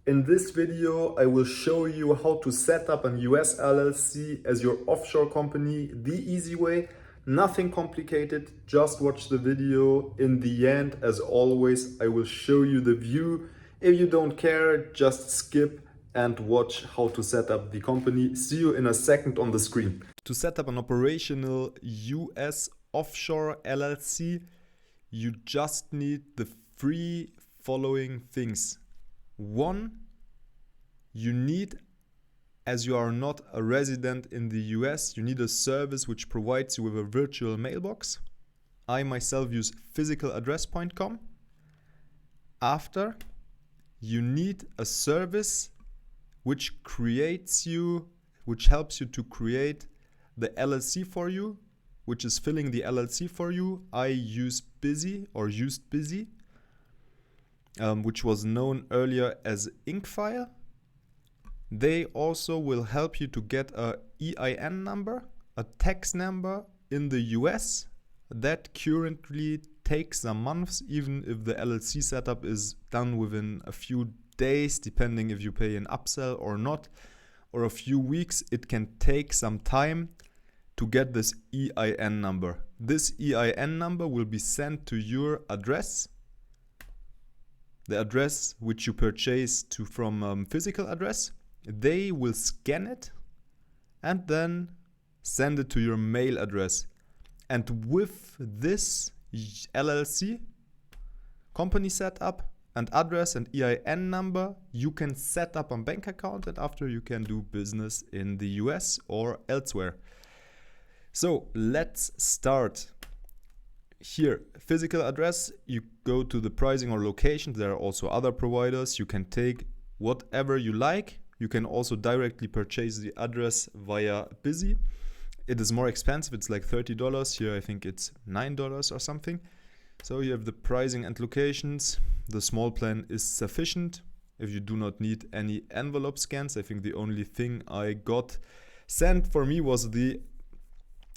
In this video, I will show you how to set up an US LLC as your offshore company the easy way. Nothing complicated, just watch the video. In the end, as always, I will show you the view. If you don't care, just skip and watch how to set up the company. See you in a second on the screen. To set up an operational US offshore LLC, you just need the three following things. One, you need, as you are not a resident in the US, you need a service which provides you with a virtual mailbox. I myself use physicaladdress.com. After, you need a service which helps you to create the LLC for you, which is filling the LLC for you. I use Busy or used Busy, which was known earlier as Inkfile. They also will help you to get a EIN number, a tax number in the US. That currently takes some months, even if the LLC setup is done within a few days, depending if you pay an upsell or not, or a few weeks. It can take some time to get this EIN number. This EIN number will be sent to your address, the address which you purchased from physical address. They will scan it and then send it to your mail address. And with this LLC, company setup and address and EIN number, you can set up a bank account, and after you can do business in the US or elsewhere. So let's start. Here, physical address, you go to the pricing or locations. There are also other providers. You can take whatever you like. You can also directly purchase the address via Busy. It is more expensive. It's like $30. Here I think it's $9 or something. So you have the pricing and locations. The small plan is sufficient if you do not need any envelope scans. I think the only thing I got sent for me was the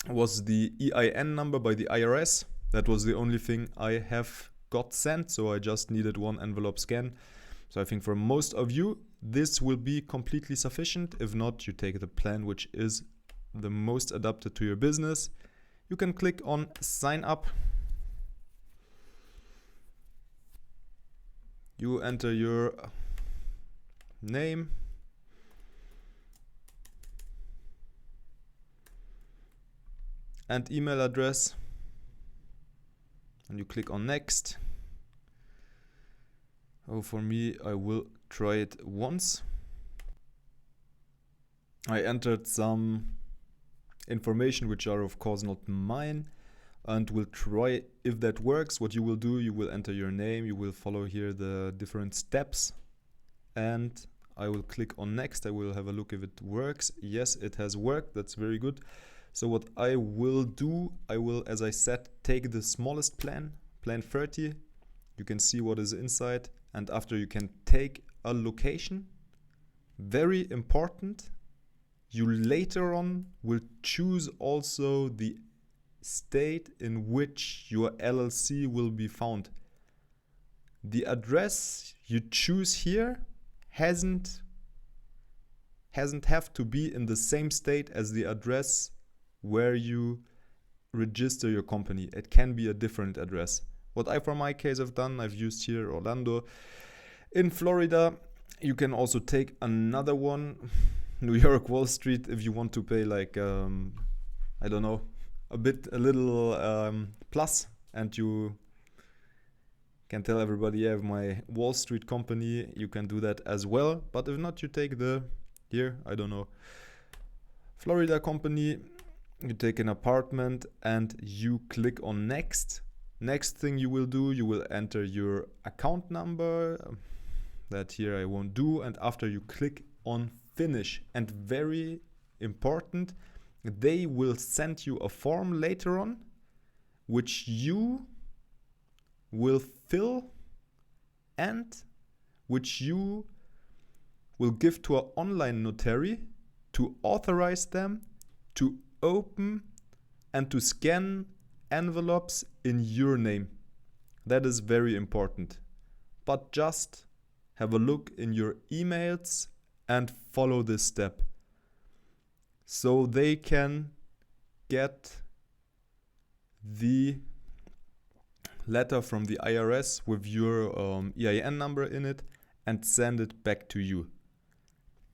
EIN number by the IRS. That was the only thing I have got sent, so I just needed one envelope scan. So I think for most of you, this will be completely sufficient. If not, you take the plan which is the most adapted to your business. You can click on sign up. You enter your name, and email address, and you click on next. Oh, for me, I will try it once. I entered some information which are of course not mine, and will try if that works. What you will do, you will enter your name, you will follow here the different steps, and I will click on next. I will have a look if it works. Yes, it has worked. That's very good. So what I will do, I will, as I said, take the smallest plan 30. You can see what is inside, and after you can take a location. Very important. You later on will choose also the state in which your LLC will be found. The address you choose here hasn't have to be in the same state as the address where you register your company. It can be a different address. What I, for my case, have done, I've used here Orlando. In Florida, you can also take another one, New York, Wall Street, if you want to pay like, I don't know, a little plus, and you can tell everybody, I have my Wall Street company. You can do that as well. But if not, you take I don't know, Florida company. You take an apartment and you click on next. Next thing you will do, you will enter your account number. That here I won't do. And after you click on finish, and very important, they will send you a form later on, which you will fill and which you will give to an online notary to authorize them to open and to scan envelopes in your name. That is very important. But just have a look in your emails and follow this step. So they can get the letter from the IRS with your EIN number in it and send it back to you.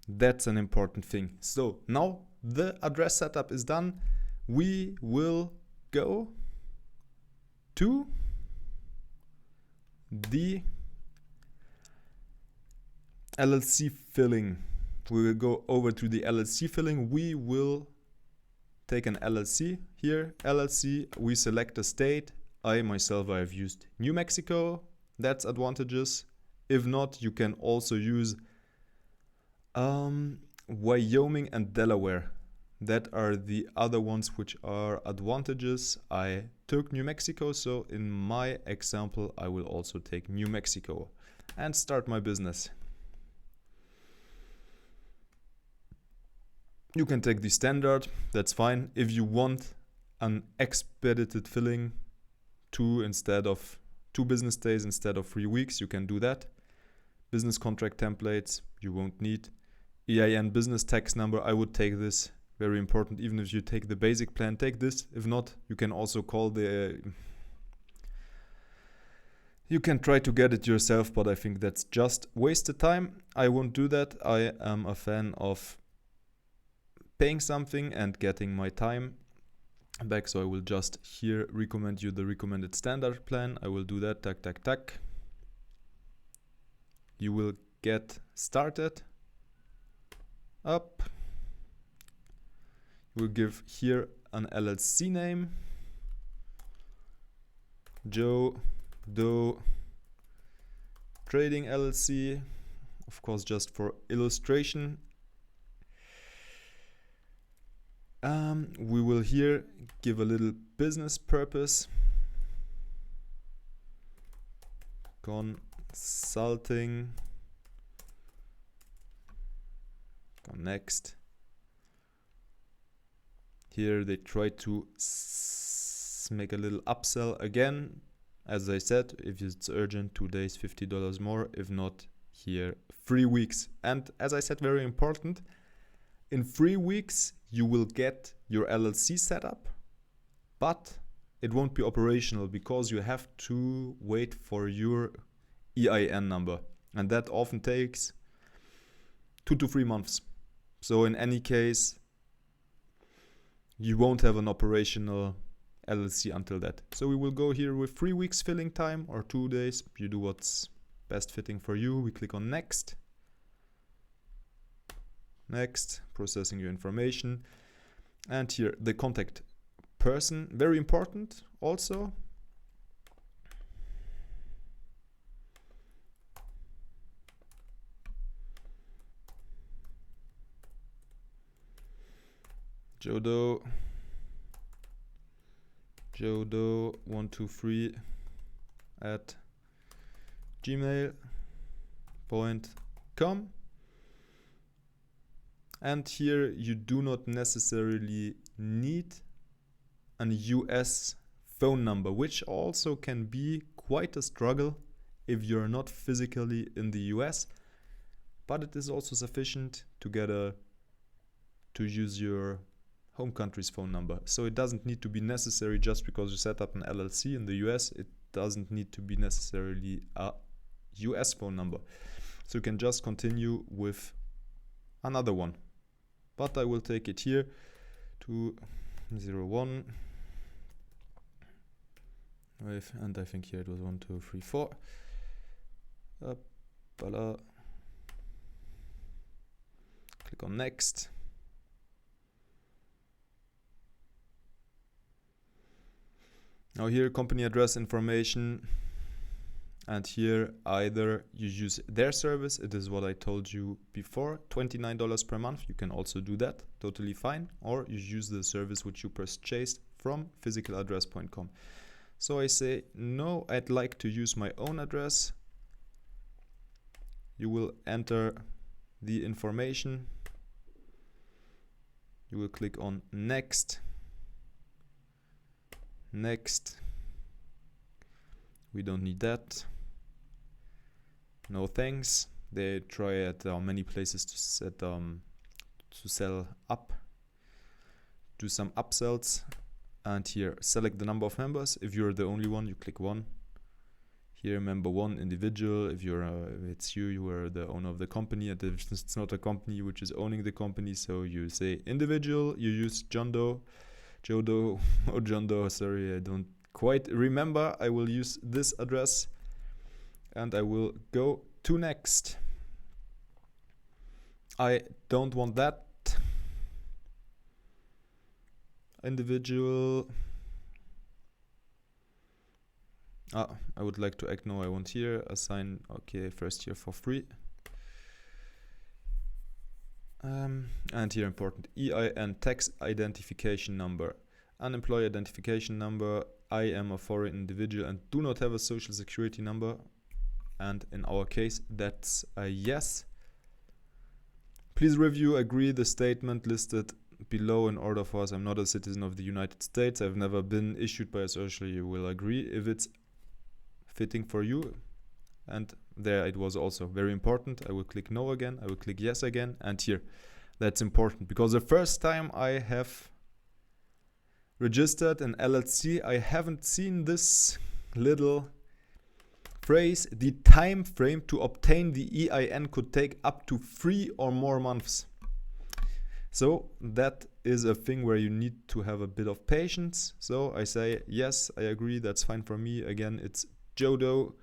That's an important thing. So now the address setup is done. We will go to the LLC filling. We will go over to the LLC filling. We will take an LLC here. LLC, we select a state. I myself have used New Mexico. That's advantageous. If not, you can also use Wyoming and Delaware. That are the other ones which are advantages. I took New Mexico, so in my example, I will also take New Mexico and start my business. You can take the standard, that's fine. If you want an expedited filling, 2 business days instead of 3 weeks, you can do that. Business contract templates, you won't need. EIN business tax number, I would take this, very important. Even if you take the basic plan, take this. If not, you can also call you can try to get it yourself, but I think that's just wasted time. I won't do that. I am a fan of paying something and getting my time back, so I will just here recommend you the recommended standard plan. I will do that, tack. You will get started up. We'll give here an LLC name, Joe Doe Trading LLC, of course just for illustration. We will here give a little business purpose, consulting, go next. Here they try to make a little upsell again. As I said, if it's urgent, 2 days, $50 more. If not, here 3 weeks. And as I said, very important, in 3 weeks you will get your LLC set up, but it won't be operational because you have to wait for your EIN number, and that often takes 2 to 3 months. So in any case, you won't have an operational LLC until that. So we will go here with 3 weeks filling time or 2 days. You do what's best fitting for you. We click on next. Next, processing your information. And here the contact person, very important also. Joe Doe 123 at gmail.com. And here you do not necessarily need an US phone number, which also can be quite a struggle if you're not physically in the US, but it is also sufficient to get to use your home country's phone number. So it doesn't need to be necessary just because you set up an LLC in the US. It doesn't need to be necessarily a US phone number. So you can just continue with another one. But I will take it here to 01. And I think here it was 1, 2, 3, 4. Click on next. Now here company address information, and here either you use their service, it is what I told you before, $29 per month, you can also do that, totally fine, or you use the service which you purchased from physicaladdress.com. So I say, no, I'd like to use my own address. You will enter the information, you will click on next. Next, we don't need that, no thanks. They try at many places to set to sell up, do some upsells, and here select the number of members. If you're the only one, you click 1. Here, member 1, individual. If you're if it's you are the owner of the company, and if it's not a company which is owning the company, so you say individual. You use John Doe, Joe Doe, or John Doe. Sorry, I don't quite remember. I will use this address, and I will go to next. I don't want that. Individual. I would like to act. No, I want here. Assign. Okay, first year for free. And here important. EIN, tax identification number. Unemployee identification number. I am a foreign individual and do not have a social security number. And in our case, that's a yes. Please review, agree the statement listed below in order for us. I'm not a citizen of the United States. I've never been issued by a social. You will agree if it's fitting for you. And there it was also very important. I will click no again. I will click yes again. And here, that's important because the first time I have registered an LLC, I haven't seen this little phrase. The time frame to obtain the EIN could take up to 3 or more months. So that is a thing where you need to have a bit of patience. So I say, yes, I agree. That's fine for me. Again, it's Joe Doe.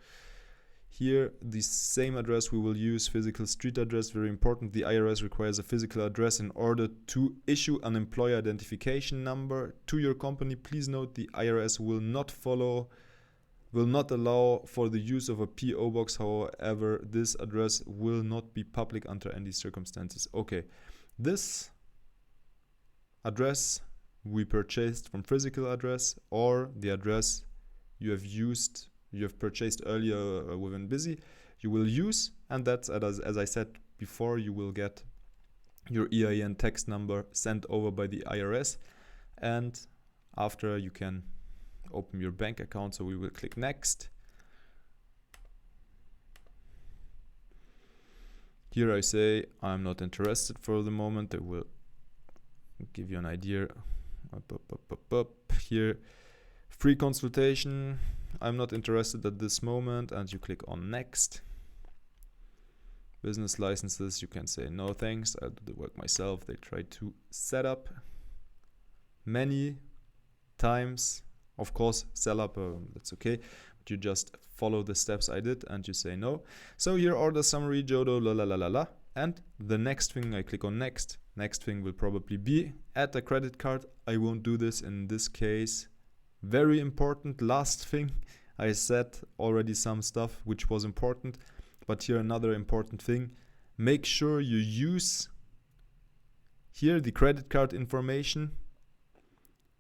Here, the same address we will use, physical street address, very important. The IRS requires a physical address in order to issue an employer identification number to your company. Please note the IRS will not allow for the use of a PO box. However, this address will not be public under any circumstances. Okay, this address we purchased from physical address or the address you have purchased earlier within Busy, you will use, and that's as I said before, you will get your EIN text number sent over by the IRS, and after you can open your bank account. So we will click next. Here I say I'm not interested for the moment. I will give you an idea. Here, free consultation. I'm not interested at this moment, and you click on next. Business licenses, you can say no thanks, I'll do the work myself. They try to set up many times. Of course, sell up, that's okay. But you just follow the steps I did and you say no. So here, order summary, Jodo, la la la la la. And the next thing, I click on next. Next thing will probably be add a credit card. I won't do this in this case. Very important last thing. I said already some stuff which was important, but here another important thing. Make sure you use here the credit card information.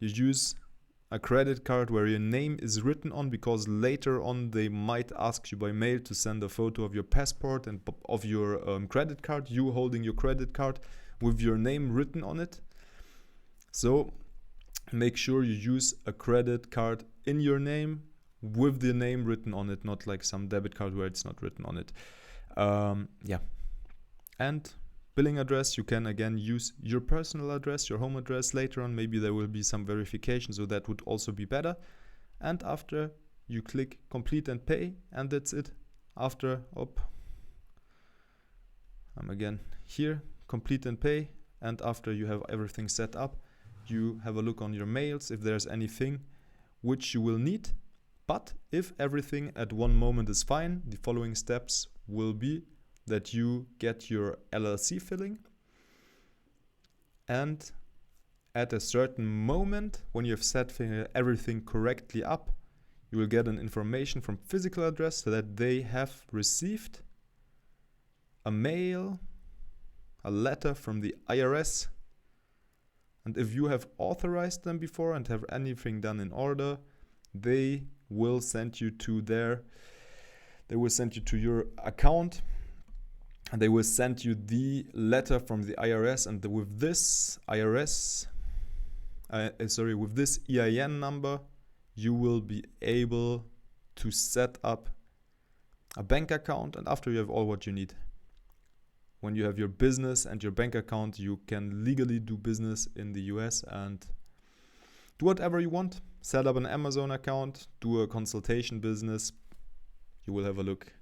You use a credit card where your name is written on, because later on they might ask you by mail to send a photo of your passport and of your credit card, you holding your credit card with your name written on it. So make sure you use a credit card in your name with the name written on it, not like some debit card where it's not written on it. Yeah. And billing address, you can again use your personal address, your home address. Later on, maybe there will be some verification, so that would also be better. And after you click complete and pay, and that's it. After, I'm again here, complete and pay. And after you have everything set up, you have a look on your mails if there's anything which you will need. But if everything at one moment is fine, the following steps will be that you get your LLC filling, and at a certain moment when you have set everything correctly up, you will get an information from physical address that they have received a mail, a letter from the IRS. And if you have authorized them before and have anything done in order, they will send you to your account, and they will send you the letter from the IRS. And with this with this EIN number, you will be able to set up a bank account. And after you have all what you need, when you have your business and your bank account, you can legally do business in the US and do whatever you want. Set up an Amazon account, do a consultation business. You will have a look.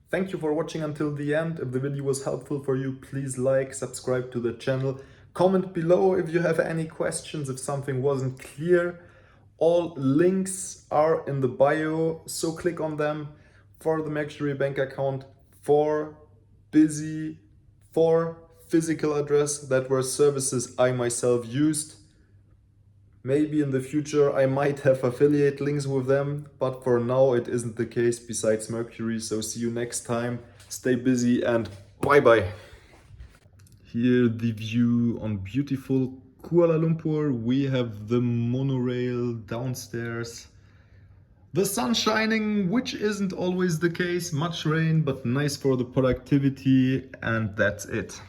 Thank you for watching until the end. If the video was helpful for you, please like, subscribe to the channel. Comment below if you have any questions, if something wasn't clear. All links are in the bio, so click on them for the Maximizey bank account, for Busy, for physical address. That were services I myself used. Maybe in the future I might have affiliate links with them, but for now it isn't the case besides Mercury. So see you next time. Stay busy and bye bye. Here the view on beautiful Kuala Lumpur. We have the monorail downstairs. The sun shining, which isn't always the case. Much rain, but nice for the productivity, and that's it.